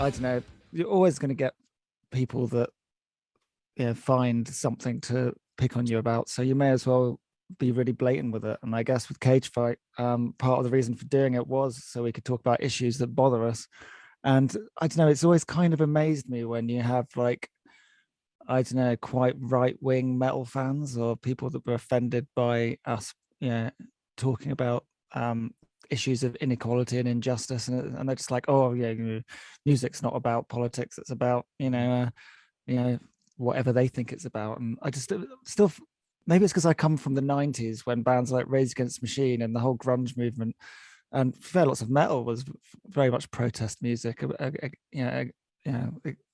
I don't know, you're always going to get people that find something to pick on you about. So you may as well be really blatant with it. And I guess with Cage Fight, part of the reason for doing it was so we could talk about issues that bother us. And I don't know, it's always kind of amazed me when you have like, I don't know, quite right-wing metal fans or people that were offended by us, talking about issues of inequality and injustice, and they're just like, oh yeah, music's not about politics; it's about whatever they think it's about. And I just still, maybe it's because I come from the '90s when bands like Rage Against the Machine and the whole grunge movement and fair lots of metal was very much protest music,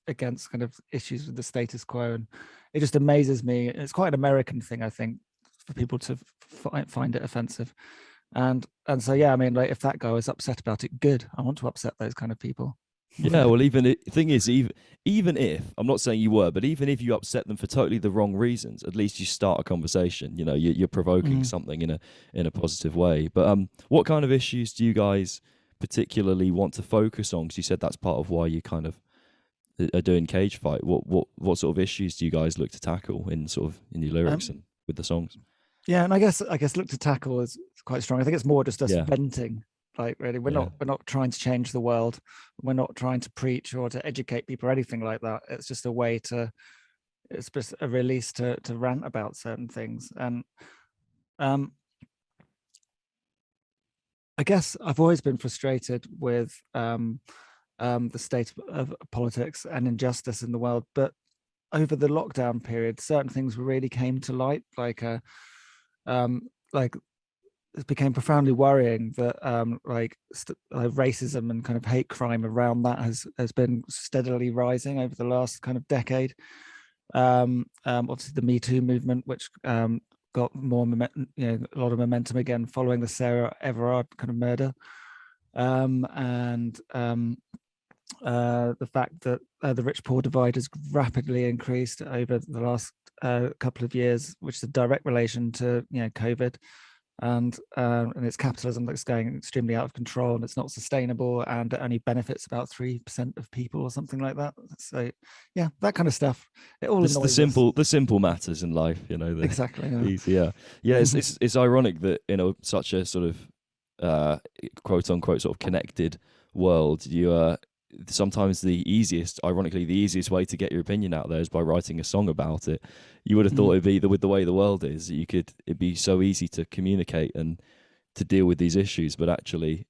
against kind of issues with the status quo. And it just amazes me. It's quite an American thing, I think, for people to find it offensive. And so, yeah, I mean, like if that guy was upset about it, good. I want to upset those kind of people. Yeah, well, the thing is, even if, I'm not saying you were, but even if you upset them for totally the wrong reasons, at least you start a conversation. You're provoking something in a positive way. But what kind of issues do you guys particularly want to focus on? Because you said that's part of why you kind of are doing Cage Fight. What sort of issues do you guys look to tackle in your lyrics and with the songs? Yeah, and I guess look to tackle is quite strong. I think it's more just us venting. Like really, we're not trying to change the world. We're not trying to preach or to educate people or anything like that. It's just a way it's just a release to rant about certain things. And I guess I've always been frustrated with the state of politics and injustice in the world. But over the lockdown period, certain things really came to light, like it became profoundly worrying that racism and kind of hate crime around that has been steadily rising over the last kind of decade. Obviously the Me Too movement, which got more a lot of momentum again following the Sarah Everard kind of murder, and the fact that the rich-poor divide has rapidly increased over the last couple of years, which is a direct relation to COVID. And it's capitalism that's going extremely out of control, and it's not sustainable, and it only benefits about 3% of people or something like that. So yeah, that kind of stuff. It all the simple matters in life, exactly. Yeah. It's ironic that such a sort of quote unquote sort of connected world, you sometimes ironically the easiest way to get your opinion out there is by writing a song about it. You would have thought it'd be with the way the world is, it'd be so easy to communicate and to deal with these issues, but actually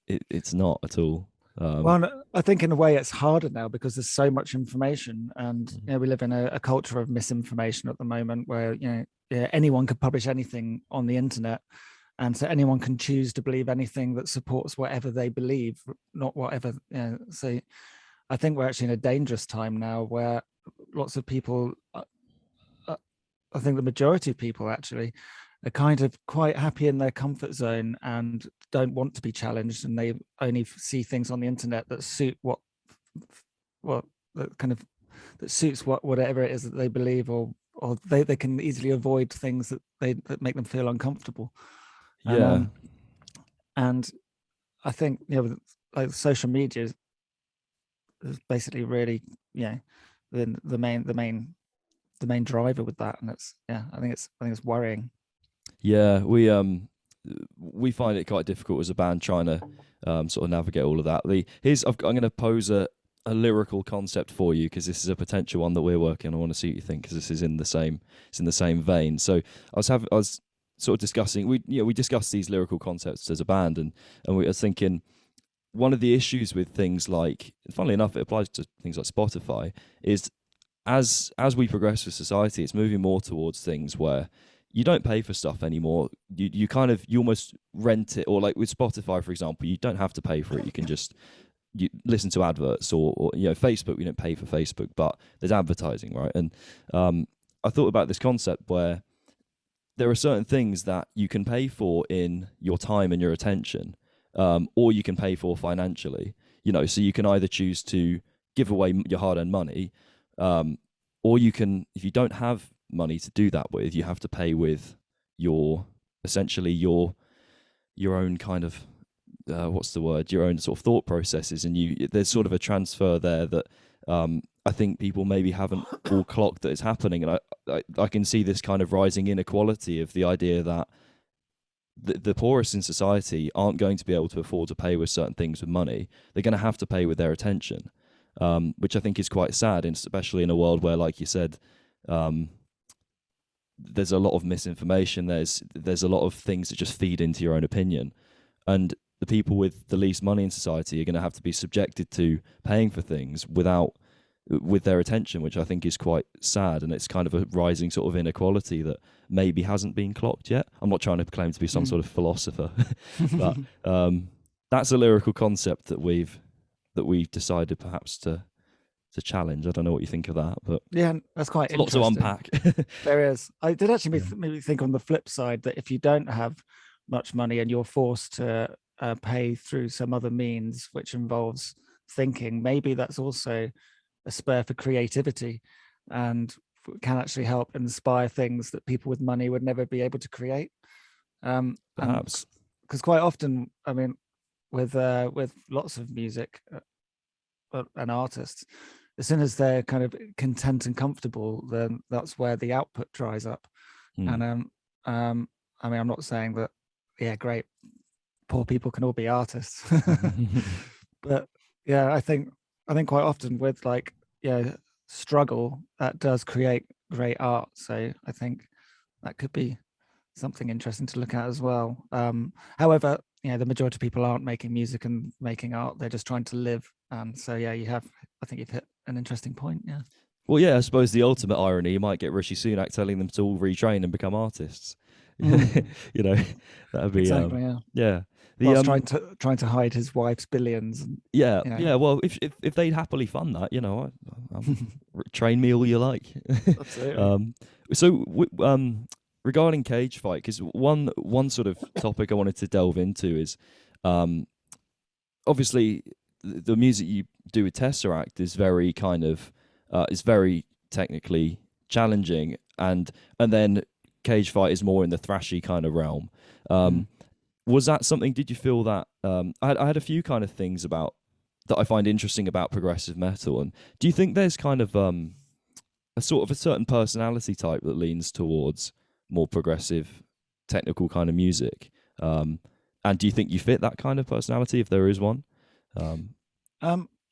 it's not at all. Well, I think in a way it's harder now because there's so much information, and we live in a culture of misinformation at the moment where anyone could publish anything on the internet. And so anyone can choose to believe anything that supports whatever they believe, not whatever. So I think we're actually in a dangerous time now where lots of people, I think the majority of people actually are kind of quite happy in their comfort zone and don't want to be challenged. And they only see things on the internet that suit that suits whatever it is that they believe, or they can easily avoid things that make them feel uncomfortable. Yeah. And I think like social media is basically really the main driver with that, and I think it's worrying. Yeah, we find it quite difficult as a band trying to sort of navigate all of that. I'm going to pose a lyrical concept for you, because this is a potential one that we're working on. I want to see what you think, because this is in the same vein. So I was sort of discussing, we discussed these lyrical concepts as a band, and we were thinking one of the issues with things like, funnily enough, it applies to things like Spotify, is as we progress with society, it's moving more towards things where you don't pay for stuff anymore. You almost rent it, or like with Spotify, for example, you don't have to pay for it. You can just listen to adverts, or Facebook, we don't pay for Facebook, but there's advertising, right? And I thought about this concept where there are certain things that you can pay for in your time and your attention, or you can pay for financially. So you can either choose to give away your hard-earned money, or you can, if you don't have money to do that with, you have to pay with your own kind of what's the word, your own sort of thought processes, and there's sort of a transfer there that I think people maybe haven't all clocked that it's happening. And I can see this kind of rising inequality of the idea that the poorest in society aren't going to be able to afford to pay with certain things with money. They're going to have to pay with their attention, which I think is quite sad, and especially in a world where, like you said, there's a lot of misinformation. There's a lot of things that just feed into your own opinion, and the people with the least money in society are going to have to be subjected to paying for things with their attention, which I think is quite sad. And it's kind of a rising sort of inequality that maybe hasn't been clocked yet. I'm not trying to claim to be some sort of philosopher, but that's a lyrical concept that we've decided perhaps to challenge. I don't know what you think of that, but yeah, that's quite interesting. Lots to unpack. There is. I did actually maybe think on the flip side that if you don't have much money and you're forced to pay through some other means which involves thinking, maybe that's also a spur for creativity and can actually help inspire things that people with money would never be able to create. Perhaps, because quite often, I mean, with lots of music and artists, as soon as they're kind of content and comfortable, then that's where the output dries up. And I mean, I'm not saying that, yeah, great, poor people can all be artists, but yeah, I think quite often with like, yeah, struggle, that does create great art. So I think that could be something interesting to look at as well. However, the majority of people aren't making music and making art. They're just trying to live. And so, yeah, I think you've hit an interesting point. Yeah. Well, yeah, I suppose the ultimate irony, you might get Rishi Sunak telling them to all retrain and become artists. That'd be exactly, yeah. Whilst trying to hide his wife's billions. Yeah. Well, if they'd happily fund that, train me all you like. Absolutely. Regarding Cage Fight, because one sort of topic I wanted to delve into is, obviously the music you do with TesseracT is very kind of is very technically challenging, and then Cage Fight is more in the thrashy kind of realm. Was that something? Did you feel that? I had a few kind of things about that I find interesting about progressive metal, and do you think there's kind of a sort of a certain personality type that leans towards more progressive, technical kind of music? And do you think you fit that kind of personality, if there is one?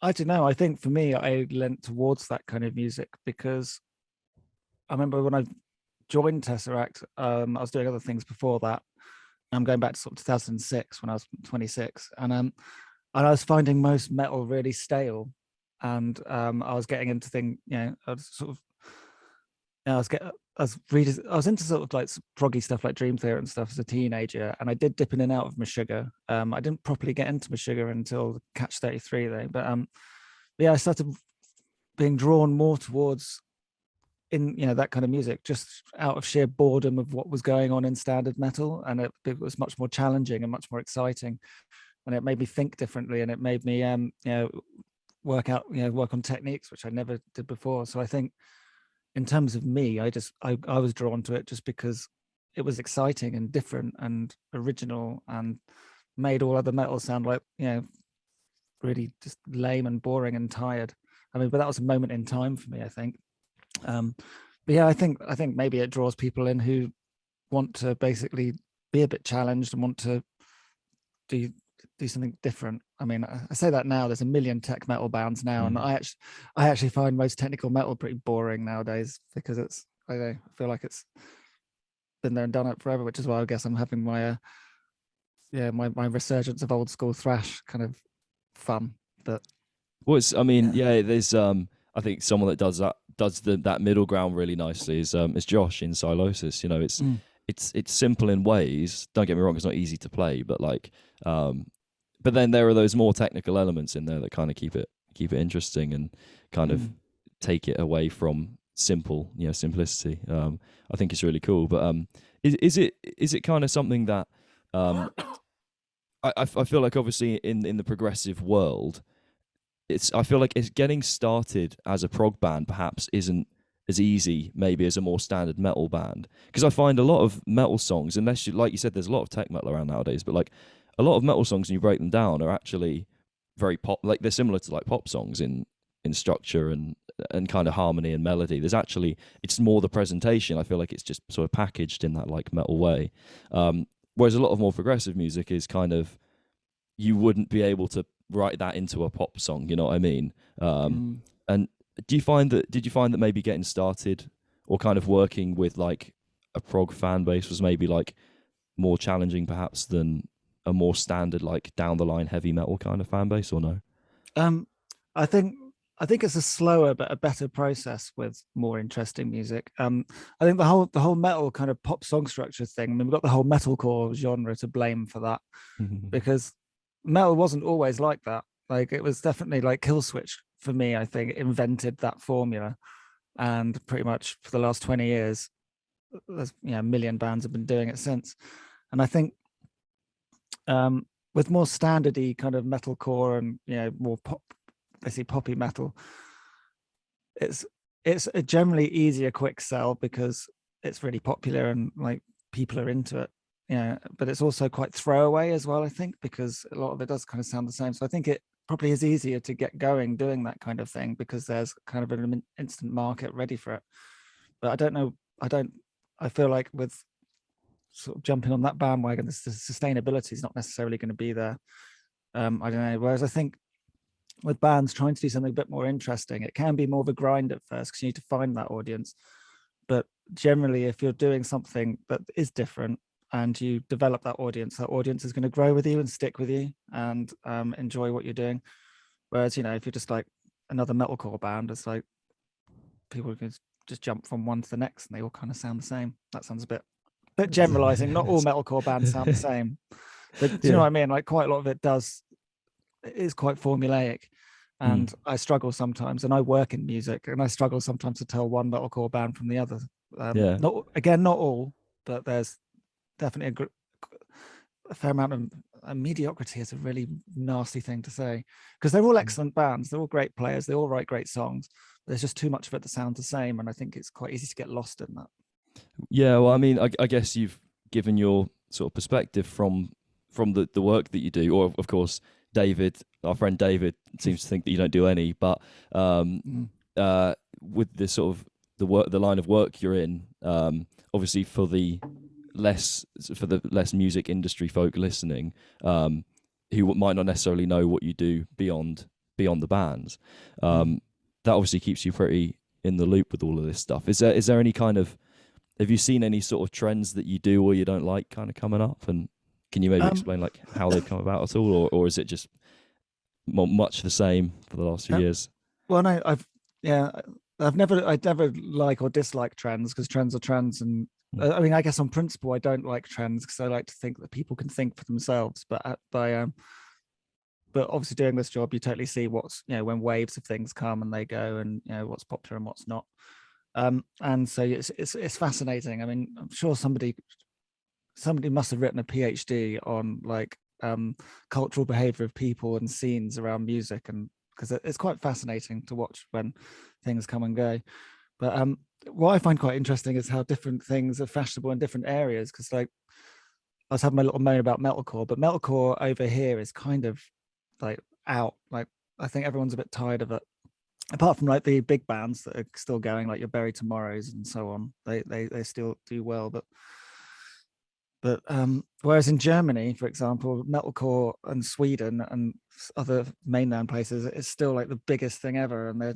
I don't know. I think for me, I lent towards that kind of music because I remember when I joined TesseracT, I was doing other things before that. I'm going back to sort of 2006 when I was 26, and I was finding most metal really stale, and I was getting into things. I was sort of, I was into sort of like proggy stuff like Dream Theater and stuff as a teenager, and I did dip in and out of Meshuggah. I didn't properly get into Meshuggah until Catch 33 though, but yeah, I started being drawn more towards that kind of music, just out of sheer boredom of what was going on in standard metal, and it was much more challenging and much more exciting, and it made me think differently, and it made me work on techniques which I never did before. So I think in terms of me, I was drawn to it just because it was exciting and different and original and made all other metal sound like really just lame and boring and tired. I mean, but that was a moment in time for me, I think. But yeah, I think maybe it draws people in who want to basically be a bit challenged and want to do something different. I mean, I say that now. There's a million tech metal bands now, and I actually find most technical metal pretty boring nowadays because I feel like it's been there and done it forever, which is why I guess I'm having my my resurgence of old school thrash kind of fun. But there's I think someone that does that middle ground really nicely is Josh in Silosis. It's simple in ways. Don't get me wrong, it's not easy to play, but like but then there are those more technical elements in there that kind of keep it interesting and kind of take it away from simplicity. I think it's really cool. But is it kind of something that I feel like obviously in the progressive world, I feel like it's getting started as a prog band perhaps isn't as easy maybe as a more standard metal band, because I find a lot of metal songs, unless like you said, there's a lot of tech metal around nowadays, but like a lot of metal songs, when you break them down, are actually very pop. Like they're similar to like pop songs in structure and kind of harmony and melody. There's actually, it's more the presentation. I feel like it's just sort of packaged in that like metal way. Whereas a lot of more progressive music is kind of, you wouldn't be able to write that into a pop song. You know what I mean? And did you find that maybe getting started or kind of working with like a prog fan base was maybe like more challenging perhaps than a more standard like down the line heavy metal kind of fan base, or no? I think it's a slower but a better process with more interesting music. I think the whole metal kind of pop song structure thing, I mean, we've got the whole metalcore genre to blame for that, because metal wasn't always like that. Like it was definitely like Killswitch for me, I think, invented that formula, and pretty much for the last 20 years there's, you know, a million bands have been doing it since. And I think with more standardy kind of metalcore and, you know, more pop, basically poppy metal, it's a generally easier quick sell because it's really popular and like people are into it. Yeah, but it's also quite throwaway as well, I think, because a lot of it does kind of sound the same. So I think it probably is easier to get going doing that kind of thing because there's kind of an instant market ready for it. But I don't know, I feel like with sort of jumping on that bandwagon, the sustainability is not necessarily going to be there. I don't know. Whereas I think with bands trying to do something a bit more interesting, it can be more of a grind at first because you need to find that audience. But generally, if you're doing something that is different and you develop that audience is going to grow with you and stick with you and enjoy what you're doing. Whereas, you know, if you're just like another metalcore band, it's like people can just jump from one to the next and they all kind of sound the same. That sounds a bit generalizing. Not all metalcore bands sound the same, but do you know what I mean? Like quite a lot of it is quite formulaic. And I struggle sometimes, and I work in music, and I struggle sometimes to tell one metalcore band from the other. Not all, but there's definitely a fair amount of mediocrity is a really nasty thing to say, because they're all excellent bands, they're all great players, they all write great songs. There's just too much of it that sounds the same, and I think it's quite easy to get lost in that. Yeah, well, I mean, I guess you've given your sort of perspective from the work that you do, or of course, David, our friend David, seems to think that you don't do any, but with the sort of the line of work you're in, obviously for the less music industry folk listening, who might not necessarily know what you do beyond the bands, that obviously keeps you pretty in the loop with all of this stuff. Is there any kind of, have you seen any sort of trends that you do or you don't like kind of coming up, and can you maybe explain like how they've come about at all, or is it just much the same for the last few years? Well, no, I'd never like or dislike trends, because trends are trends, and I mean, I guess on principle, I don't like trends because I like to think that people can think for themselves. But obviously, doing this job, you totally see what's, you know, when waves of things come and they go, and you know what's popular and what's not. And so it's fascinating. I mean, I'm sure somebody must have written a PhD on like cultural behavior of people and scenes around music, and because it's quite fascinating to watch when things come and go. But what I find quite interesting is how different things are fashionable in different areas. Because like I was having my little moan about metalcore, but metalcore over here is kind of like out. Like I think everyone's a bit tired of it. Apart from like the big bands that are still going, like your Bury Tomorrows and so on, they still do well. But whereas in Germany, for example, metalcore and Sweden and other mainland places, it's still like the biggest thing ever, and there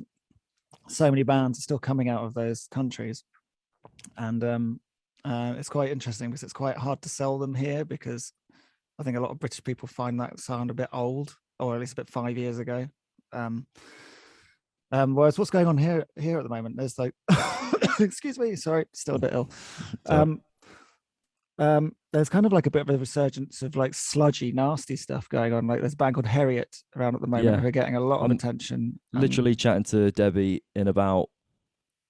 so many bands are still coming out of those countries. And it's quite interesting because it's quite hard to sell them here, because I think a lot of British people find that sound a bit old, or at least a bit 5 years ago. Whereas what's going on here at the moment, there's like excuse me, sorry, still a bit ill. There's kind of like a bit of a resurgence of like sludgy, nasty stuff going on. Like there's a band called Harriet around at the moment who are getting a lot of attention. Literally chatting to Debbie in about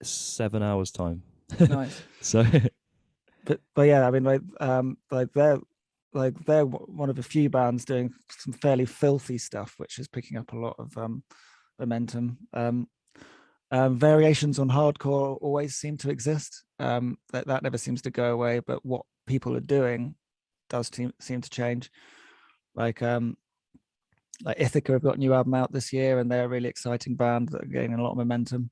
7 hours time. Nice. So but yeah, I mean, like they're one of a few bands doing some fairly filthy stuff, which is picking up a lot of momentum. Variations on hardcore always seem to exist. That never seems to go away, but what people are doing does seem to change. like Ithaca have got a new album out this year, and they're a really exciting band that are gaining a lot of momentum.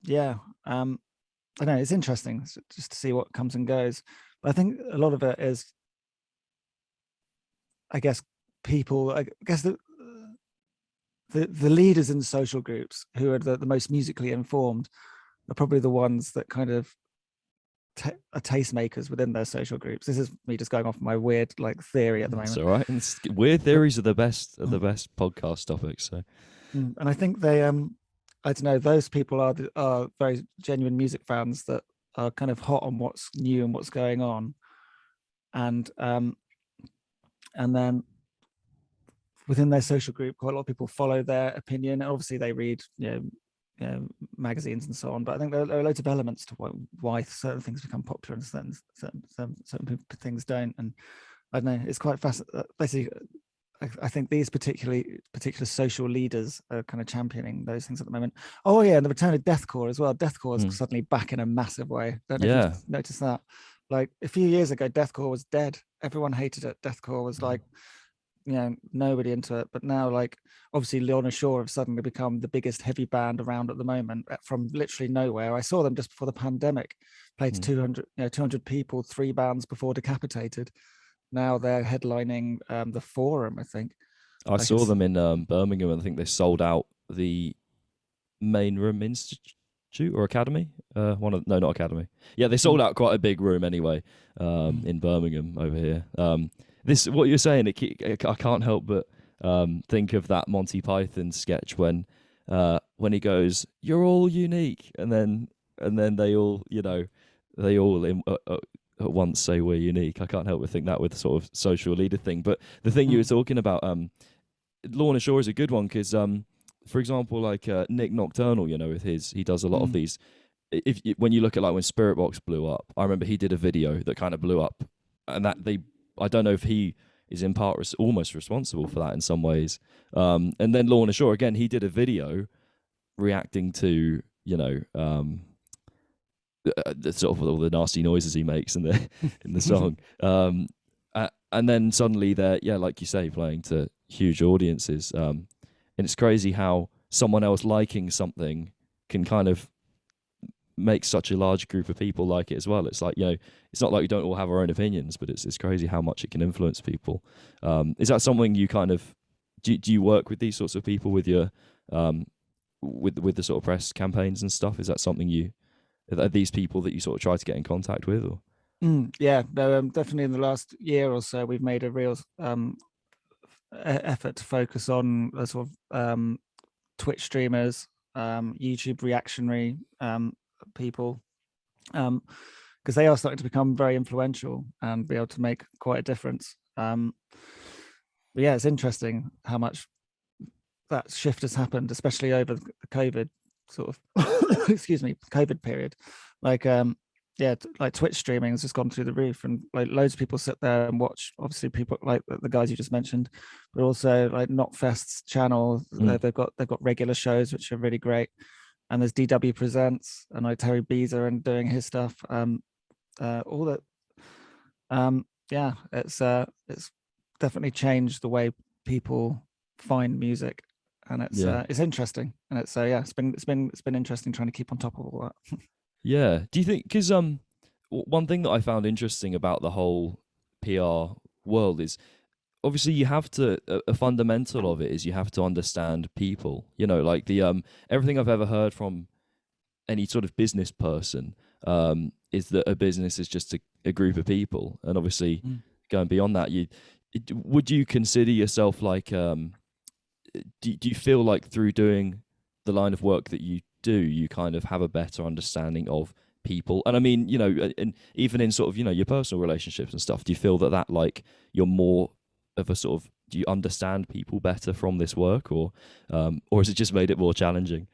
Yeah, I don't know, it's interesting just to see what comes and goes. But I think a lot of it is, I guess, people, I guess the leaders in social groups who are the most musically informed are probably the ones that kind of are tastemakers within their social groups. This is me just going off my weird like theory at the moment. That's all right. And weird theories are the best podcast topics. So, and I think they I don't know, those people are very genuine music fans that are kind of hot on what's new and what's going on, and then within their social group, quite a lot of people follow their opinion. And obviously, they read magazines and so on. But I think there are loads of elements to why certain things become popular and certain things don't. And I don't know, it's quite fascinating. Basically, I think these particular social leaders are kind of championing those things at the moment. Oh yeah, and the return of deathcore as well. Deathcore is suddenly back in a massive way. Don't know if you've noticed that. Like a few years ago, deathcore was dead. Everyone hated it. Deathcore was like, nobody into it. But now, like, obviously Lorna have suddenly become the biggest heavy band around at the moment from literally nowhere. I saw them just before the pandemic, played to 200 people, 3 bands before Decapitated. Now they're headlining the Forum, I think. I saw them in Birmingham, and I think they sold out the Main Room Institute or Academy. Not Academy. Yeah, they sold out quite a big room anyway in Birmingham over here. This what you're saying. I can't help but think of that Monty Python sketch when he goes, "You're all unique," and then they all at once say we're unique. I can't help but think that with sort of social leader thing. But the thing you were talking about, Lorna Shore is a good one because, for example, like Nick Nocturnal, with he does a lot of these. When you look at like when Spirit Box blew up, I remember he did a video that kind of blew up, and I don't know if he is in part almost responsible for that in some ways. And then Lorna Shore again, he did a video reacting to the sort of all the nasty noises he makes in the song, and then suddenly they're like you say, playing to huge audiences, and it's crazy how someone else liking something can kind of make such a large group of people like it as well. It's like, it's not like we don't all have our own opinions, but it's crazy how much it can influence people. Is that something you kind of do you work with these sorts of people with your with the sort of press campaigns and stuff? Is that something are these people that you sort of try to get in contact with? Or yeah, no, definitely in the last year or so we've made a real effort to focus on the sort of Twitch streamers, YouTube reactionary people, because they are starting to become very influential and be able to make quite a difference. But yeah, it's interesting how much that shift has happened, especially over the COVID sort of COVID period. Like like Twitch streaming has just gone through the roof, and like loads of people sit there and watch. Obviously, people like the guys you just mentioned, but also like Knotfest's channel. They've got regular shows which are really great, and there's DW Presents, and like Terry Beezer and doing his stuff. All that. Yeah, it's definitely changed the way people find music, and it's interesting, and it's it's been interesting trying to keep on top of all that. Yeah. Do you think, because one thing that I found interesting about the whole PR world is obviously you have to, a fundamental of it is you have to understand people, like the everything I've ever heard from any sort of business person is that a business is just a group of people. And obviously going beyond that, would you consider yourself like, do you feel like through doing the line of work that you do, you kind of have a better understanding of people? And I mean, and even in sort of, your personal relationships and stuff, do you feel that like you're more of a sort of, do you understand people better from this work, or has it just made it more challenging?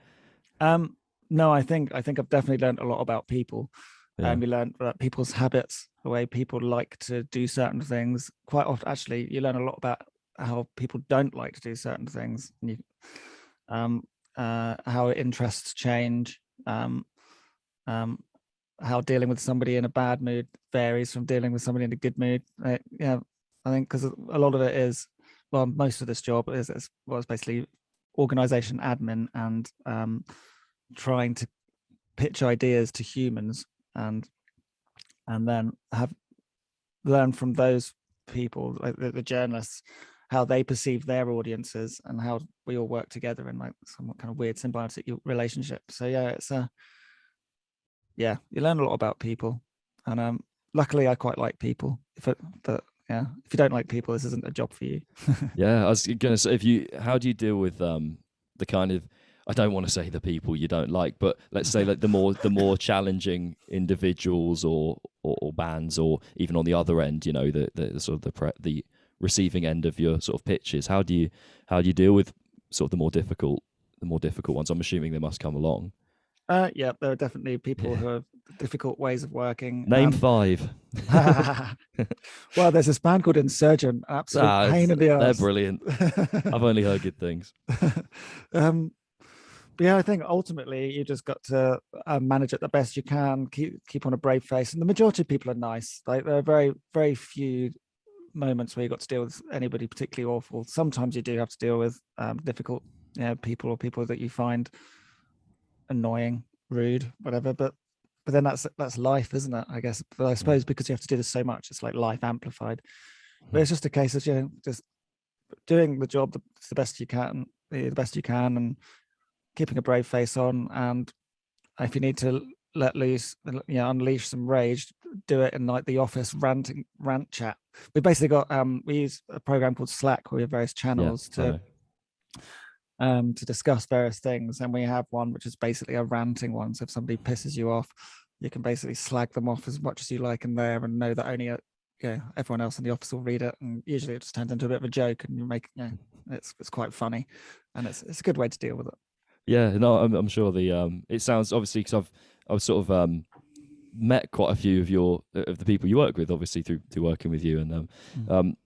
No, I think I've definitely learned a lot about people. And we learned about people's habits, the way people like to do certain things. Quite often, actually, you learn a lot about how people don't like to do certain things, and you how interests change. how dealing with somebody in a bad mood varies from dealing with somebody in a good mood. Yeah, I think because a lot of it is, well, most of this job is basically organization admin and trying to pitch ideas to humans and then learn from those people, like the journalists, how they perceive their audiences and how we all work together in like some kind of weird symbiotic relationship. So yeah, it's you learn a lot about people, and luckily I quite like people. But yeah, if you don't like people, this isn't a job for you. Yeah, I was gonna say, how do you deal with the kind of, I don't want to say the people you don't like, but let's say like the more challenging individuals or bands, or even on the other end, you know, the sort of the receiving end of your sort of pitches. How do you deal with sort of the more difficult ones? I'm assuming they must come along. Yeah, there are definitely people who have difficult ways of working. Name 5. Well, there's this band called Insurgent, absolute pain in the ass. They're brilliant. I've only heard good things. But yeah, I think ultimately you just got to manage it the best you can, keep on a brave face. And the majority of people are nice. Like there are very, very few moments where you got to deal with anybody particularly awful. Sometimes you do have to deal with difficult people, or people that you find annoying, rude, whatever. But then that's life, isn't it? I guess. But I suppose because you have to do this so much, it's like life amplified. But it's just a case of just doing the job the best you can, and keeping a brave face on. And if you need to let loose, unleash some rage, do it in like the office rant chat. We basically got we use a program called Slack where we have various channels to discuss various things, and we have one which is basically a ranting one. So if somebody pisses you off, you can basically slag them off as much as you like in there, and know that only everyone else in the office will read it, and usually it just turns into a bit of a joke, and you make it's quite funny, and it's a good way to deal with it. Yeah, no, I'm sure it sounds, obviously, because I've sort of met quite a few of the people you work with, obviously through working with you, and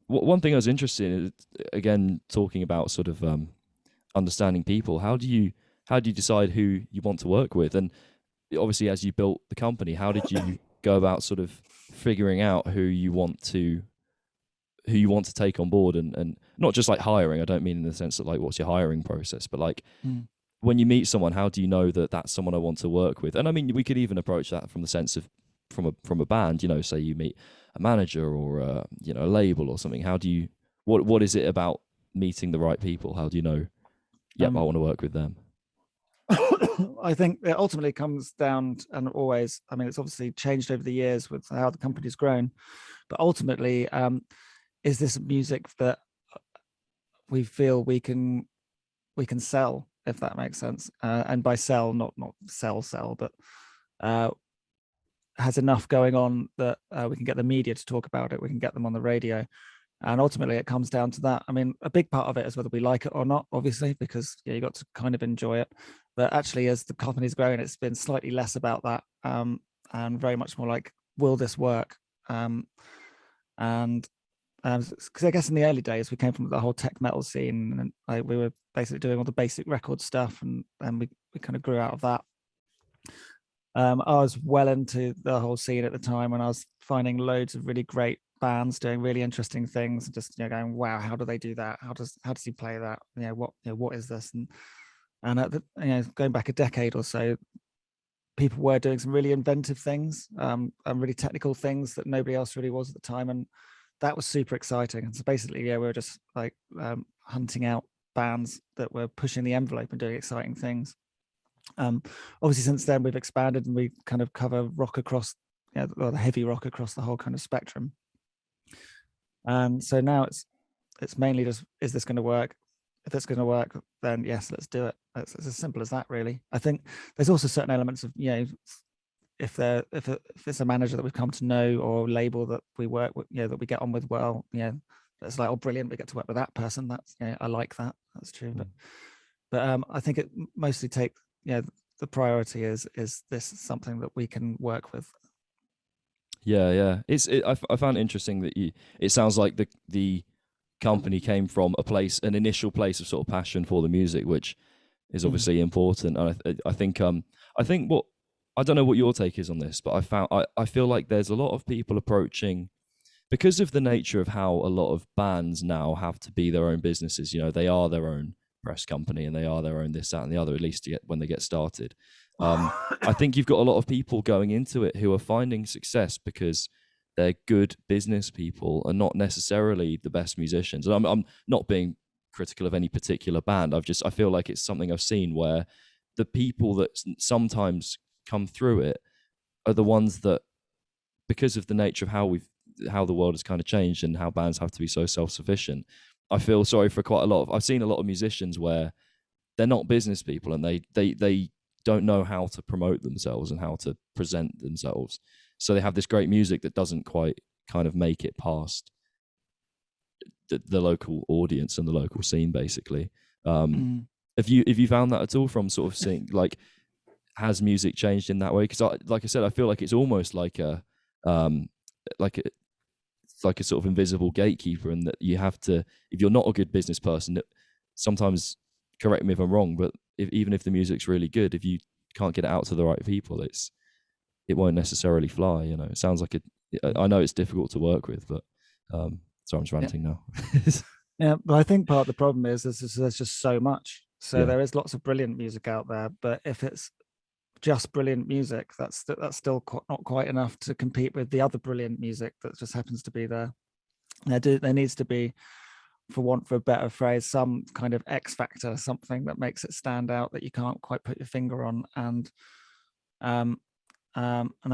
one thing I was interested in is, again, talking about sort of understanding people. How do you decide who you want to work with? And obviously, as you built the company, how did you go about sort of figuring out who you want to take on board, and not just like hiring? I don't mean in the sense that like what's your hiring process, but like when you meet someone, how do you know that that's someone I want to work with? And I mean, we could even approach that from the sense of from a band, say you meet a manager or a label or something. How do you, what is it about meeting the right people? How do you know, I want to work with them? I think it ultimately comes down to, and always, I mean, it's obviously changed over the years with how the company's grown, but ultimately, is this music that we feel we can sell, if that makes sense? And by sell, not sell, but has enough going on that we can get the media to talk about it, we can get them on the radio. And ultimately it comes down to that. I mean, a big part of it is whether we like it or not, obviously, because you got to kind of enjoy it. But actually, as the company's grown, it's been slightly less about that, and very much more like, will this work? Because I guess in the early days, we came from the whole tech metal scene, and like we were basically doing all the basic record stuff, and we kind of grew out of that. I was well into the whole scene at the time, when I was finding loads of really great bands doing really interesting things, and just going, wow, how do they do that? How does he play that? What is this? And going back a decade or so, people were doing some really inventive things, and really technical things that nobody else really was at the time, and that was super exciting. And so basically, we were just like hunting out bands that were pushing the envelope and doing exciting things. Obviously, since then we've expanded, and we kind of cover rock across, the heavy rock across the whole kind of spectrum. And so now it's mainly just, is this going to work? If it's going to work, then yes, let's do it. It's as simple as that, really. I think there's also certain elements of, if it's a manager that we've come to know, or a label that we work with, that we get on with well, it's like, oh, brilliant, we get to work with that person. That's, I like that. That's true. But I think it mostly takes, the priority is this something that we can work with? Yeah. I found it interesting that it sounds like the company came from an initial place of sort of passion for the music, which is obviously important. And I think what I don't know what your take is on this, but I feel like there's a lot of people approaching, because of the nature of how a lot of bands now have to be their own businesses. You know, they are their own press company and they are their own this, that, and the other, at least to get when they get started. I think you've got a lot of people going into it who are finding success because they're good business people and not necessarily the best musicians. And I'm not being critical of any particular band. I feel like it's something I've seen where the people that sometimes come through it are the ones that, because of the nature of how the world has kind of changed and how bands have to be so self-sufficient, I feel sorry for I've seen a lot of musicians where they're not business people and they don't know how to promote themselves and how to present themselves. So they have this great music that doesn't quite kind of make it past the local audience and the local scene, basically. Have you found that at all from sort of seeing, like, has music changed in that way? Because like I said, I feel like it's almost like a sort of invisible gatekeeper, and that you have to, if you're not a good business person, sometimes, correct me if I'm wrong, but even if the music's really good, if you can't get it out to the right people, it won't necessarily fly. You know, it sounds like I know it's difficult to work with, but sorry, I'm just ranting now. Yeah, but I think part of the problem is there's just so much. So there is lots of brilliant music out there, but if it's just brilliant music, that's still not quite enough to compete with the other brilliant music that just happens to be there. There needs to be, for want of a better phrase, some kind of X factor, something that makes it stand out that you can't quite put your finger on. And I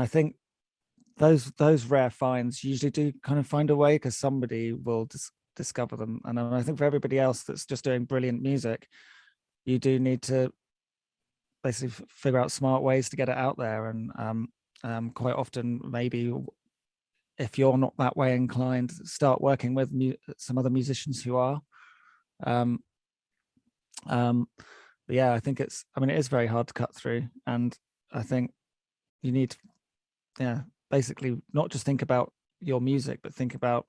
think those rare finds usually do kind of find a way, because somebody will discover them. And I think for everybody else that's just doing brilliant music, you do need to basically figure out smart ways to get it out there. And quite often, maybe if you're not that way inclined, start working with some other musicians who are. But yeah, I think it is very hard to cut through. And I think you need to, basically not just think about your music, but think about,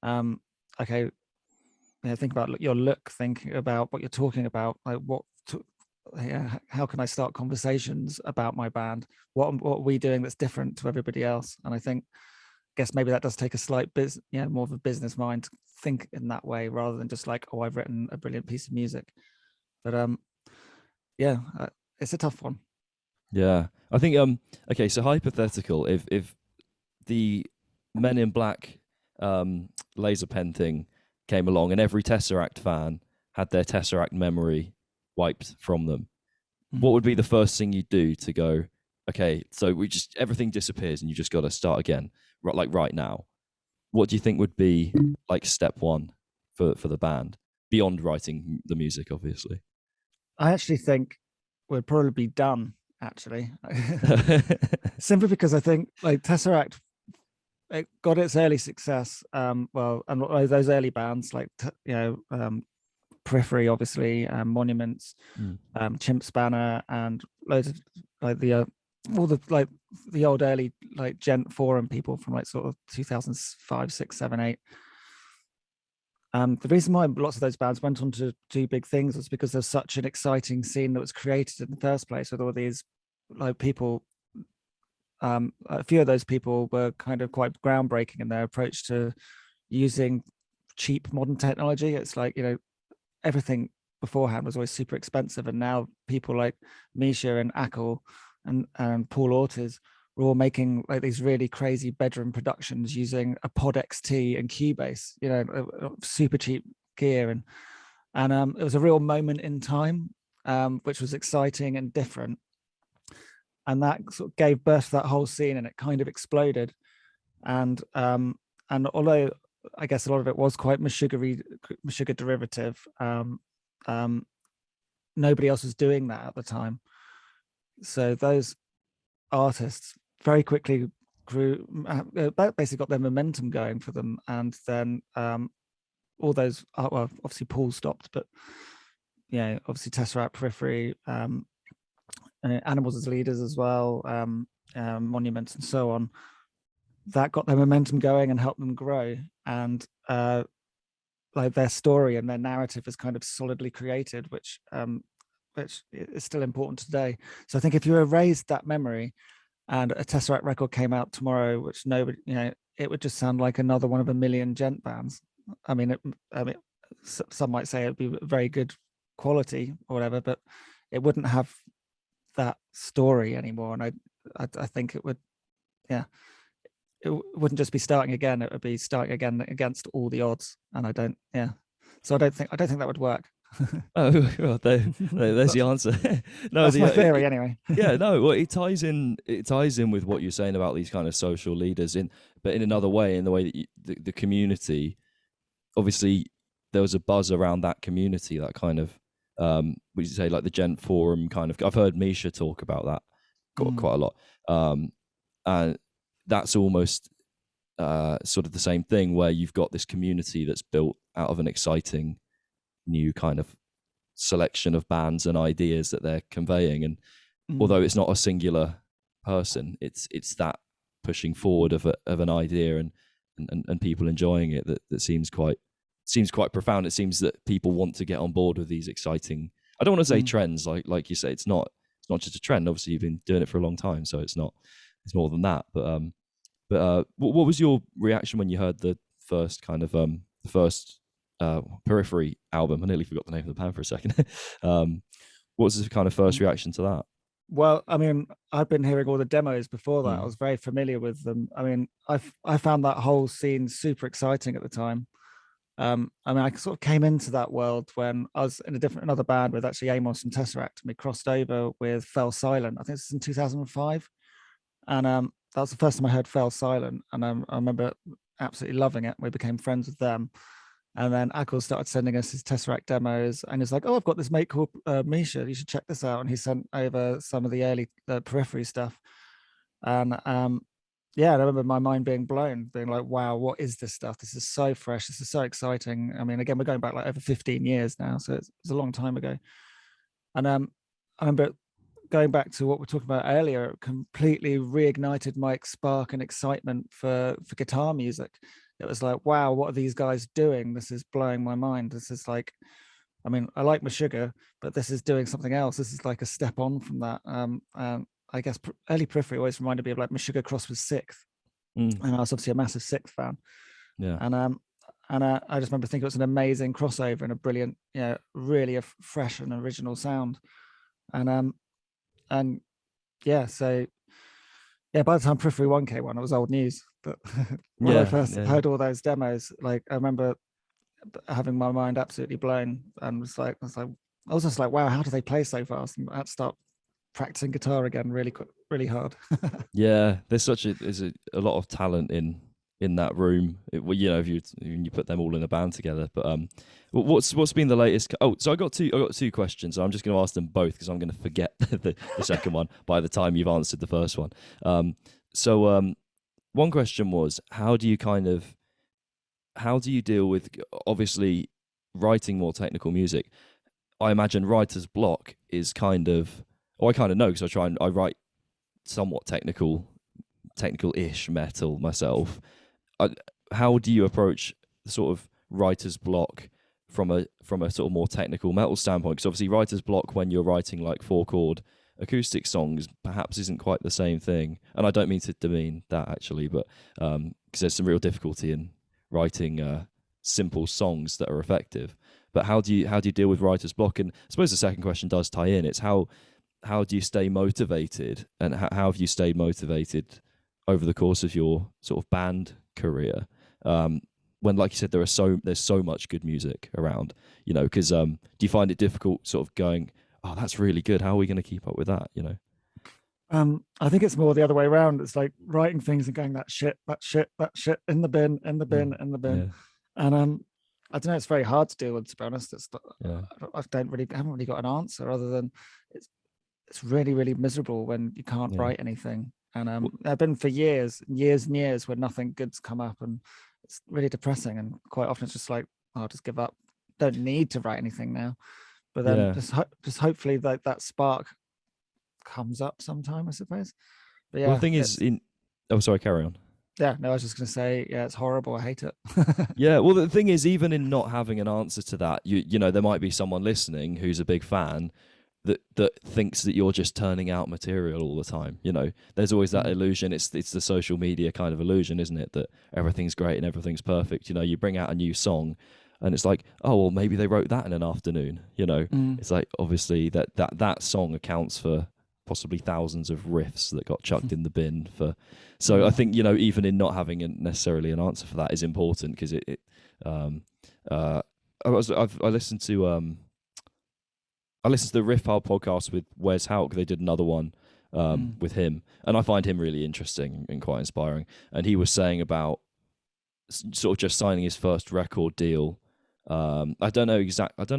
think about your look, think about what you're talking about, like how can I start conversations about my band? What are we doing that's different to everybody else? And I guess maybe that does take a slight more of a business mind to think in that way, rather than just like, oh, I've written a brilliant piece of music. But it's a tough one. Yeah, I think okay, so hypothetical, if the Men in Black laser pen thing came along and every TesseracT fan had their TesseracT memory wiped from them, what would be the first thing you'd do to go, okay, so everything disappears and you just got to start again, like right now? What do you think would be like step one for the band, beyond writing the music, obviously? I actually think we'd probably be done, actually. Simply because I think like TesseracT, it got its early success, and those early bands like Periphery, obviously, Monuments, Chimp Spanner, and loads of like all the old early like Gent Forum people from like sort of 2005, 6, 7, 8. The reason why lots of those bands went on to do big things was because there's such an exciting scene that was created in the first place with all these like people. A few of those people were kind of quite groundbreaking in their approach to using cheap modern technology. It's like, everything beforehand was always super expensive, and now people like Misha and Ackle and Paul Ortiz were all making like these really crazy bedroom productions using a Pod XT and Cubase, super cheap gear, and it was a real moment in time, which was exciting and different. And that sort of gave birth to that whole scene, and it kind of exploded. And although I guess a lot of it was quite Meshuggah derivative, nobody else was doing that at the time. So those artists very quickly grew, basically got their momentum going for them. And then all those, obviously Paul stopped, but obviously TesseracT, Periphery, Animals as Leaders as well, Monuments and so on, that got their momentum going and helped them grow. And like their story and their narrative is kind of solidly created, which which is still important today. So I think if you erased that memory and a TesseracT record came out tomorrow, which nobody, it would just sound like another one of a million gent bands. I mean, some might say it'd be very good quality or whatever, but it wouldn't have that story anymore. And I think it would, it wouldn't just be starting again. It would be starting again against all the odds. And so I don't think that would work. Oh, well, there's the answer. No, that's my theory anyway. Yeah, no, well, it ties in with what you're saying about these kind of social leaders, but in another way, in the way that the community, obviously there was a buzz around that community, that kind of would you say like the gent forum kind of. I've heard Misha talk about that quite a lot, and that's almost sort of the same thing, where you've got this community that's built out of an exciting new kind of selection of bands and ideas that they're conveying. And although it's not a singular person, it's that pushing forward of an idea and people enjoying it that seems quite profound. It seems that people want to get on board with these exciting, I don't want to say trends, like you say, it's not just a trend. Obviously you've been doing it for a long time, so it's more than that. But what was your reaction when you heard the first kind of Periphery album? I nearly forgot the name of the band for a second. What was the kind of first reaction to that? Well, I mean, I've been hearing all the demos before that. I was very familiar with them. I mean, I found that whole scene super exciting at the time. I mean, I sort of came into that world when I was in another band with actually Amos and Tesseract, and we crossed over with Fell Silent. I think this is in 2005, and that was the first time I heard Fell Silent, and I remember absolutely loving it. We became friends with them. And then Ackles started sending us his TesseracT demos, and he's like, "Oh, I've got this mate called Misha. You should check this out." And he sent over some of the early Periphery stuff, and I remember my mind being blown, being like, "Wow, what is this stuff? This is so fresh. This is so exciting." I mean, again, we're going back like over 15 years now, so it's a long time ago. And I remember going back to what we were talking about earlier, it completely reignited my spark and excitement for guitar music. It was like, wow, what are these guys doing? This is blowing my mind. This is like, I mean, I like Meshuggah, but this is doing something else. This is like a step on from that. I guess early Periphery always reminded me of like Meshuggah cross with Sixth, and I was obviously a massive Sixth fan. Yeah. And I just remember thinking it was an amazing crossover and a brilliant, really a fresh and original sound. So by the time Periphery 1 came on, it was old news. But when I first heard all those demos, like I remember having my mind absolutely blown, and I was just like, wow, how do they play so fast? And I had to start practicing guitar again really quick, really hard. Yeah, there's a lot of talent in that room. If you put them all in a band together. But what's been the latest? Oh, so I got two questions. So I'm just going to ask them both because I'm going to forget the second one by the time you've answered the first one. One question was, how do you deal with obviously writing more technical music? I imagine writer's block is I kind of know because I write somewhat technical-ish metal myself. How do you approach the sort of writer's block from a sort of more technical metal standpoint? Because obviously writer's block when you're writing like 4-chord acoustic songs perhaps isn't quite the same thing. And I don't mean to demean that actually, but because there's some real difficulty in writing simple songs that are effective. But how do you deal with writer's block? And I suppose the second question does tie in. It's how do you stay motivated, and how have you stayed motivated over the course of your sort of band career? When, like you said, there's so much good music around, because do you find it difficult sort of going, oh, that's really good, how are we going to keep up with that, I think it's more the other way around. It's like writing things and going, that shit in the bin. And I don't know, it's very hard to deal with, to be honest. I haven't really got an answer other than it's really, really miserable when you can't write anything. And I've been for years and years where nothing good's come up, and it's really depressing. And quite often it's just like, oh, I'll just give up. Don't need to write anything now. But then just hopefully that spark comes up sometime, I suppose. But the thing is, sorry, carry on. Yeah, no, I was just going to say, it's horrible. I hate it. Yeah, well, the thing is, even in not having an answer to that, there might be someone listening who's a big fan that thinks that you're just turning out material all the time. You know, there's always that illusion. It's the social media kind of illusion, isn't it? That everything's great and everything's perfect. You know, you bring out a new song and it's like, oh, well, maybe they wrote that in an afternoon. You know, it's like, obviously that song accounts for possibly thousands of riffs that got chucked in the bin for. So I think, you know, even in not having necessarily an answer for that is important, because I listened to the Riff Hard podcast with Wes Houck. They did another one with him, and I find him really interesting and quite inspiring. And he was saying about sort of just signing his first record deal. I don't know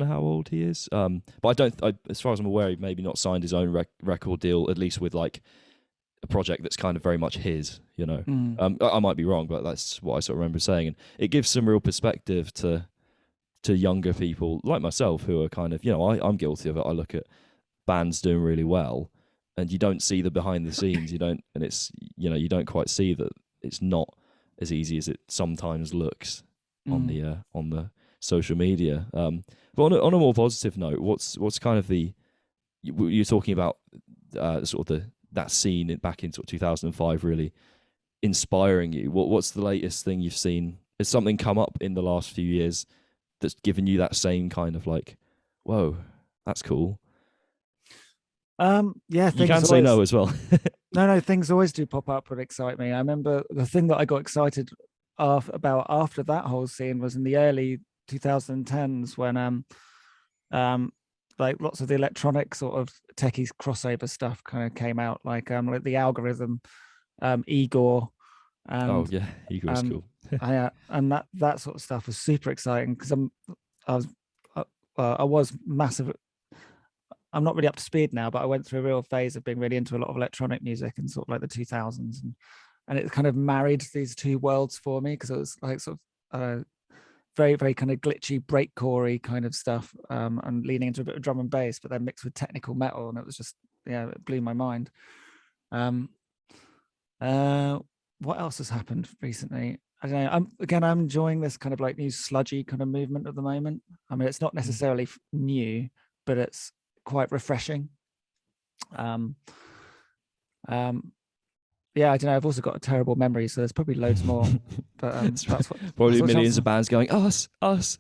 how old he is, but as far as I'm aware, he maybe not signed his own record deal, at least with like a project that's kind of very much his, you know. I might be wrong, but that's what I sort of remember saying. And it gives some real perspective to younger people like myself, who are kind of, you know, I'm guilty of it. I look at bands doing really well and you don't see the behind the scenes. And it's, you know, you don't quite see that it's not as easy as it sometimes looks on the social media. But on a more positive note, what's kind of you're talking about sort of that scene back in sort of 2005 really inspiring you. What's the latest thing you've seen? Has something come up in the last few years that's given you that same kind of like, whoa, that's cool? Yeah, you can say no as well. No, things always do pop up that excite me. I remember the thing that I got excited about after that whole scene was in the early 2010s when like lots of the electronic sort of techie crossover stuff kind of came out, like the Algorithm, Igor. And, Igor's cool. And that sort of stuff was super exciting, because I was massive. I'm not really up to speed now, but I went through a real phase of being really into a lot of electronic music in sort of like the 2000s, and it kind of married these two worlds for me, because it was like sort of very, very kind of glitchy, breakcore-y kind of stuff, and leaning into a bit of drum and bass, but then mixed with technical metal, and it was just, it blew my mind. What else has happened recently? I don't know. I'm enjoying this kind of like new sludgy kind of movement at the moment. I mean, it's not necessarily new, but it's quite refreshing. Yeah, I don't know. I've also got a terrible memory, so there's probably loads more. But that's what, probably millions of bands going us, myself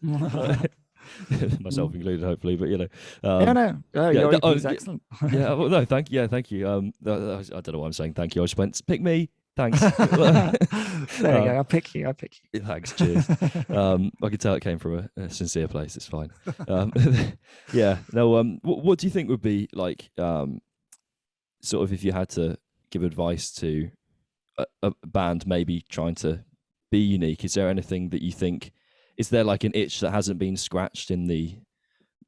included, hopefully. But you know, your EP is excellent. Well, no, thank you. I don't know why I'm saying thank you. I just went pick me. Thanks. There you go. I'll pick you. Thanks. Cheers. I could tell it came from a sincere place. It's fine. Yeah. No. What do you think would be like, sort of, if you had to give advice to a band maybe trying to be unique? Is there anything that you think? Is there like an itch that hasn't been scratched in the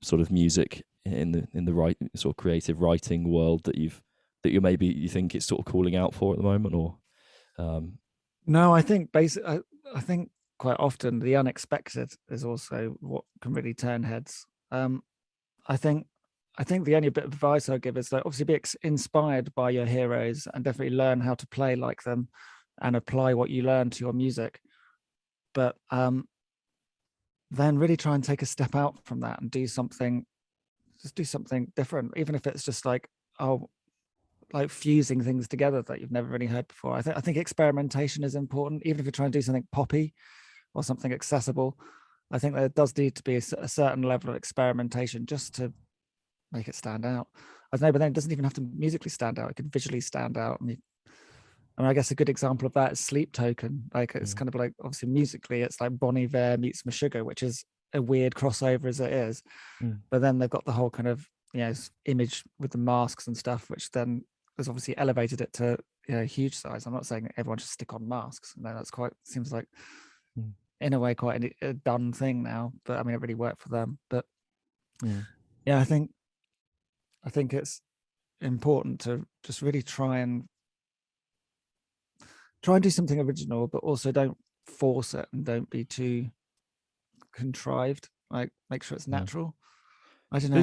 sort of music in the right sort of creative writing world that you think it's sort of calling out for at the moment, or? No, I think I think quite often the unexpected is also what can really turn heads. I think the only bit of advice I'll give is like, obviously be inspired by your heroes and definitely learn how to play like them and apply what you learn to your music. But then really try and take a step out from that and do something different, even if it's just like, like fusing things together that you've never really heard before. I think experimentation is important, even if you're trying to do something poppy or something accessible. I think there does need to be a certain level of experimentation just to make it stand out. I don't know, but then it doesn't even have to musically stand out. It could visually stand out. I guess a good example of that is Sleep Token. Like, it's kind of like, obviously musically, it's like Bon Iver meets Meshuggah, which is a weird crossover as it is. But then they've got the whole kind of, image with the masks and stuff, which then has obviously elevated it to huge size. I'm not saying everyone should stick on masks. No, that's seems like in a way quite a done thing now. But I mean, it really worked for them. But I think it's important to just really try and do something original, but also don't force it and don't be too contrived. Like, make sure it's natural. I don't know.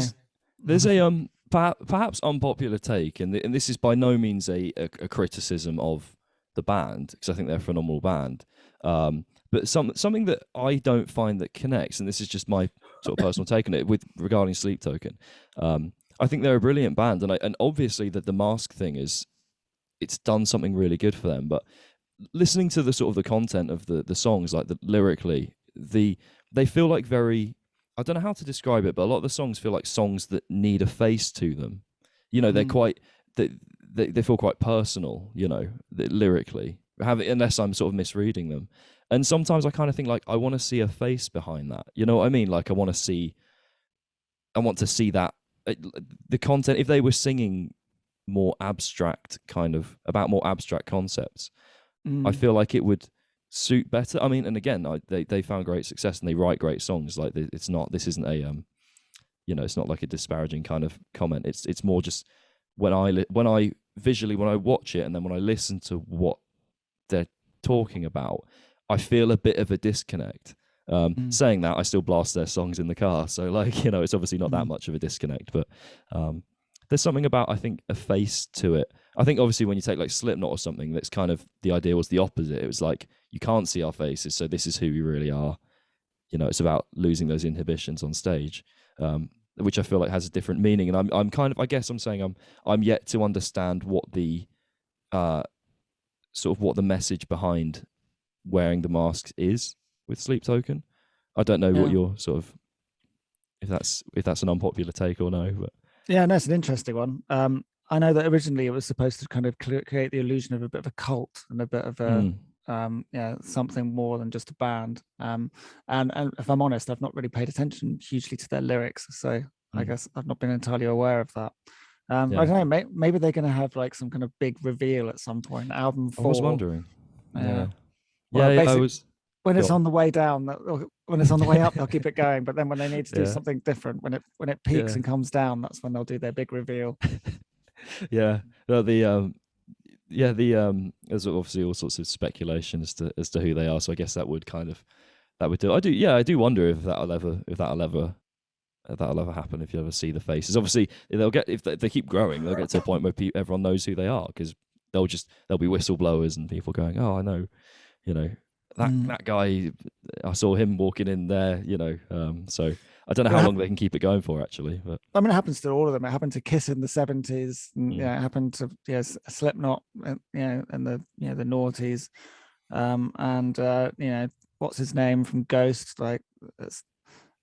There's a perhaps unpopular take, and this is by no means a criticism of the band, because I think they're a phenomenal band. But something that I don't find that connects, and this is just my sort of personal take on it, regarding Sleep Token. I think they're a brilliant band, and obviously that the mask thing it's done something really good for them. But listening to the sort of the content of the songs, like lyrically, they feel like very, I don't know how to describe it, but a lot of the songs feel like songs that need a face to them. You know, they're quite they feel quite personal. You know, lyrically, unless I'm sort of misreading them. And sometimes I kind of think like I want to see a face behind that. You know what I mean? Like I want to see that the content. If they were singing more abstract about more abstract concepts, I feel like it would suit better. I mean, and again, they found great success and they write great songs. Like this isn't a it's not like a disparaging kind of comment. It's more just when I visually when I watch it and then when I listen to what they're talking about, I feel a bit of a disconnect. Saying that, I still blast their songs in the car, so like it's obviously not that much of a disconnect, but there's something about, I think, a face to it. I think obviously when you take like Slipknot or something, that's kind of the idea was the opposite. It was like you can't see our faces, so this is who we really are. It's about losing those inhibitions on stage, which I feel like has a different meaning. And I'm kind of, I guess I'm saying I'm yet to understand what the sort of what the message behind wearing the masks is with Sleep Token. I don't know what your sort of if that's an unpopular take or no, but yeah, no, it's an interesting one. I know that originally it was supposed to kind of create the illusion of a bit of a cult and a bit of a something more than just a band. And if I'm honest, I've not really paid attention hugely to their lyrics, so I guess I've not been entirely aware of that. I don't know. Maybe they're going to have like some kind of big reveal at some point. Album 4. I was wondering. I was. When it's on the way down, when it's on the way up, they'll keep it going. But then when they need to do something different, when it peaks and comes down, that's when they'll do their big reveal. There's obviously all sorts of speculation as to who they are. So I guess that would do. I do wonder if that'll ever happen. If you ever see the faces, obviously if they keep growing, they'll get to a point where everyone knows who they are, because there'll be whistleblowers and people going, oh, I know, that guy, I saw him walking in there, so I don't know how long they can keep it going for, actually. But I mean, it happens to all of them. It happened to Kiss in the 70s, and it happened to Slipknot, in the the noughties, and what's his name from Ghost, like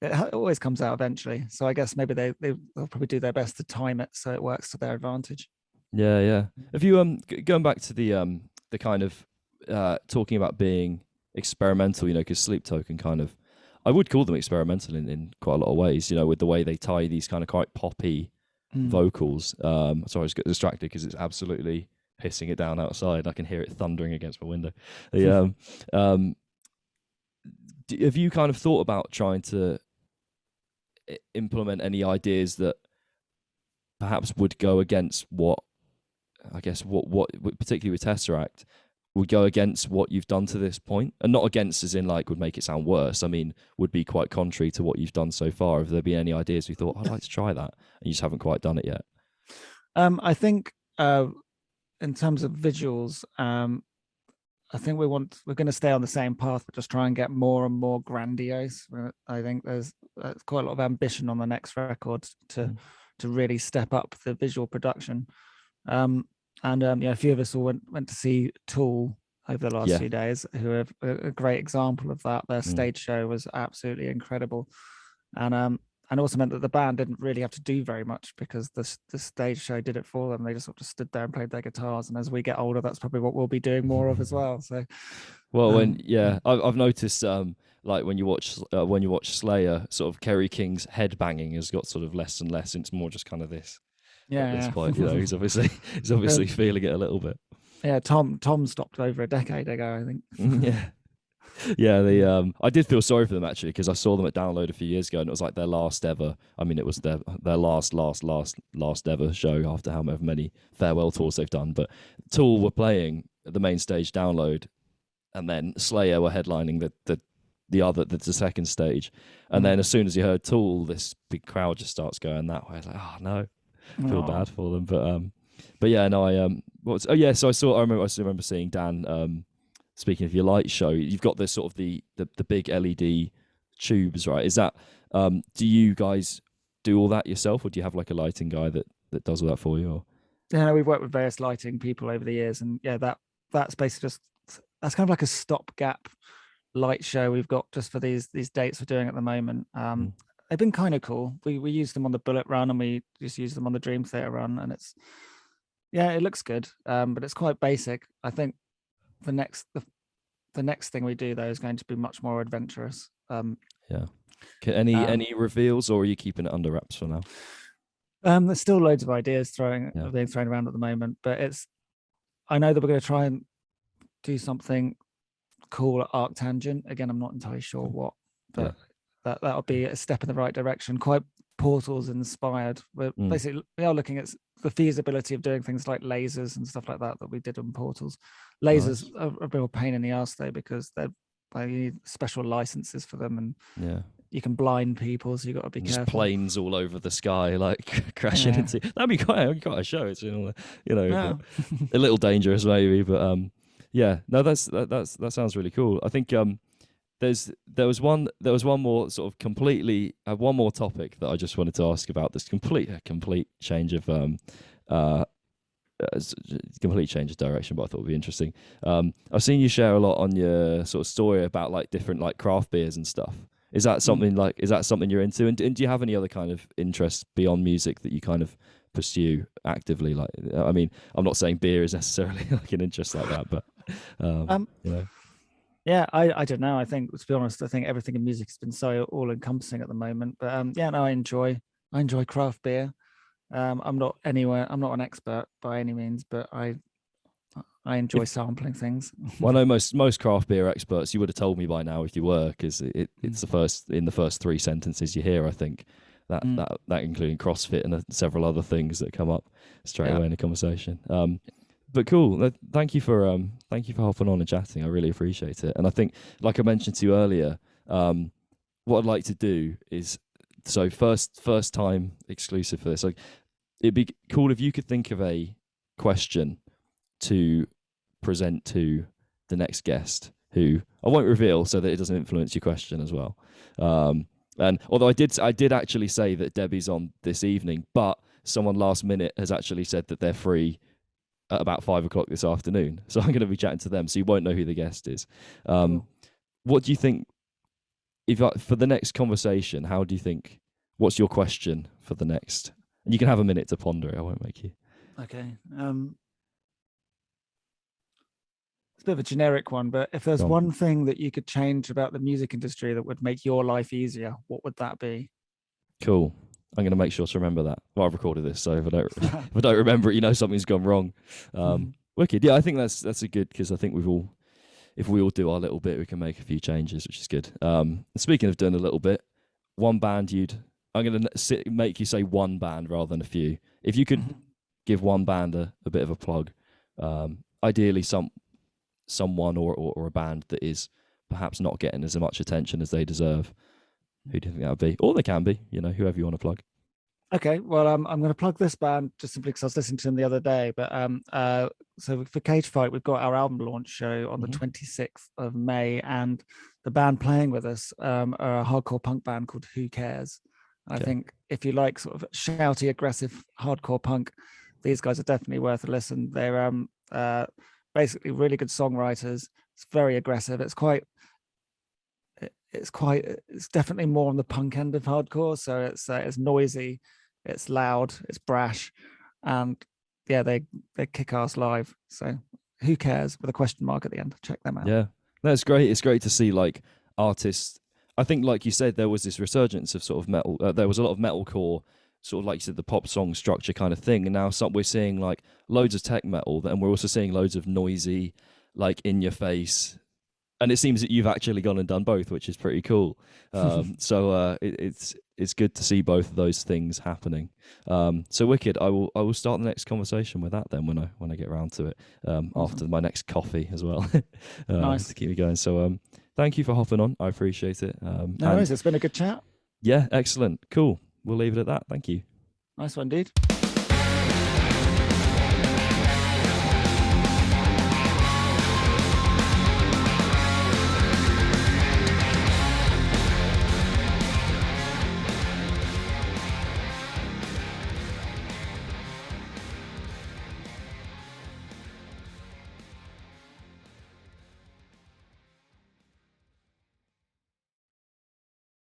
it always comes out eventually. So I guess maybe they'll probably do their best to time it so it works to their advantage. Yeah. If you going back to the kind of talking about being experimental, because Sleep Token kind of, I would call them experimental in quite a lot of ways, with the way they tie these kind of quite poppy vocals. Sorry, I just got distracted because it's absolutely pissing it down outside. I can hear it thundering against my window. Have you kind of thought about trying to implement any ideas that perhaps would go against what particularly with TesseracT, would go against what you've done to this point? And not against as in like would make it sound worse. I mean, would be quite contrary to what you've done so far. Have there been any ideas we thought, I'd like to try that, and you just haven't quite done it yet? I think in terms of visuals, I think we're going to stay on the same path, but just try and get more and more grandiose. I think there's quite a lot of ambition on the next record to really step up the visual production. A few of us all went to see Tool over the last few days, who are a great example of that. Their stage show was absolutely incredible, and also meant that the band didn't really have to do very much because the stage show did it for them. They just sort of stood there and played their guitars. And as we get older, that's probably what we'll be doing more of as well. So, I've noticed like when you watch Slayer, sort of Kerry King's head banging has got sort of less and less. It's more just kind of this. At this point, he's obviously feeling it a little bit. Yeah, Tom stopped over a decade ago, I think. I did feel sorry for them actually, because I saw them at Download a few years ago, and it was like their last ever. I mean, it was their last ever show after however many farewell tours they've done. But Tool were playing at the main stage Download, and then Slayer were headlining the second stage. And then as soon as you heard Tool, this big crowd just starts going that way. I was like, oh no. I feel bad for them, but yeah, no, So I remember seeing Dan. Speaking of your light show, you've got this sort of the big LED tubes, right? Is that do you guys do all that yourself, or do you have like a lighting guy that does all that for you? Or? Yeah, we've worked with various lighting people over the years, and yeah, that's basically that's kind of like a stopgap light show we've got just for these dates we're doing at the moment. They've been kind of cool. We use them on the Bullet run, and we just use them on the Dream Theater run, and it looks good, but it's quite basic. I think the next thing we do though is going to be much more adventurous. Any reveals, or are you keeping it under wraps for now? There's still loads of ideas being thrown around at the moment, but I know that we're going to try and do something cool at Arctangent. Again, I'm not entirely sure what, but that'll be a step in the right direction. Quite Portals inspired. Basically, we are looking at the feasibility of doing things like lasers and stuff like that we did on Portals. Lasers are a real pain in the ass though, because you need special licenses for them, and you can blind people, so you got to be careful. Planes all over the sky, like crashing into. That'd be quite a show. It's a little dangerous maybe, but that sounds really cool. I think there was one more sort of completely one more topic that I just wanted to ask about. This complete change of complete change of direction, but I thought it would be interesting. I've seen you share a lot on your sort of story about like different like craft beers and stuff. Is that something you're into? And do you have any other kind of interests beyond music that you kind of pursue actively? Like, I mean, I'm not saying beer is necessarily like an interest like that, but Yeah, I don't know. I think, to be honest, I think everything in music has been so all encompassing at the moment. But I enjoy craft beer. I'm not an expert by any means, but I enjoy sampling things. Well, I know most craft beer experts, you would have told me by now if you were, because it's the first three sentences you hear, I think. That including CrossFit and several other things that come up straight away in the conversation. But cool. Thank you for hopping on and chatting. I really appreciate it. And I think, like I mentioned to you earlier, what I'd like to do is, so first time exclusive for this. Like, it'd be cool if you could think of a question to present to the next guest, who I won't reveal so that it doesn't influence your question as well. And although I did actually say that Debbie's on this evening, but someone last minute has actually said that they're free at about 5 o'clock this afternoon. So I'm going to be chatting to them, so you won't know who the guest is. What do you think, for the next conversation, what's your question for the next? And you can have a minute to ponder it. I won't make you. Okay. It's a bit of a generic one, but if there's one thing that you could change about the music industry that would make your life easier, what would that be? Cool. I'm going to make sure to remember that. Well, I've recorded this, so if I don't remember it, something's gone wrong. Wicked. Yeah, I think that's a good, because I think if we all do our little bit, we can make a few changes, which is good. Speaking of doing a little bit, one band I'm going to make you say one band rather than a few. If you could give one band a bit of a plug, ideally someone or a band that is perhaps not getting as much attention as they deserve, who do you think that would be? Or they can be, whoever you want to plug. Okay, well, I'm going to plug this band just simply because I was listening to them the other day. But so for Cage Fight, we've got our album launch show on the 26th of May, and the band playing with us are a hardcore punk band called Who Cares. I think if you like sort of shouty, aggressive hardcore punk, these guys are definitely worth a listen. They're basically really good songwriters. It's very aggressive. It's definitely more on the punk end of hardcore. So it's noisy, it's loud, it's brash, and they kick ass live. So Who Cares, with a question mark at the end. Check them out. Yeah, that's great. It's great to see like artists. I think, like you said, there was this resurgence of sort of metal. There was a lot of metalcore, sort of like you said, the pop song structure kind of thing. And now we're seeing like loads of tech metal, and we're also seeing loads of noisy, like in your face. And it seems that you've actually gone and done both, which is pretty cool. So it's good to see both of those things happening. So wicked. I will start the next conversation with that then when I get around to it, after my next coffee as well. Nice to keep me going. So thank you for hopping on. I appreciate it. No worries. It's been a good chat. Yeah, excellent. Cool. We'll leave it at that. Thank you. Nice one, dude.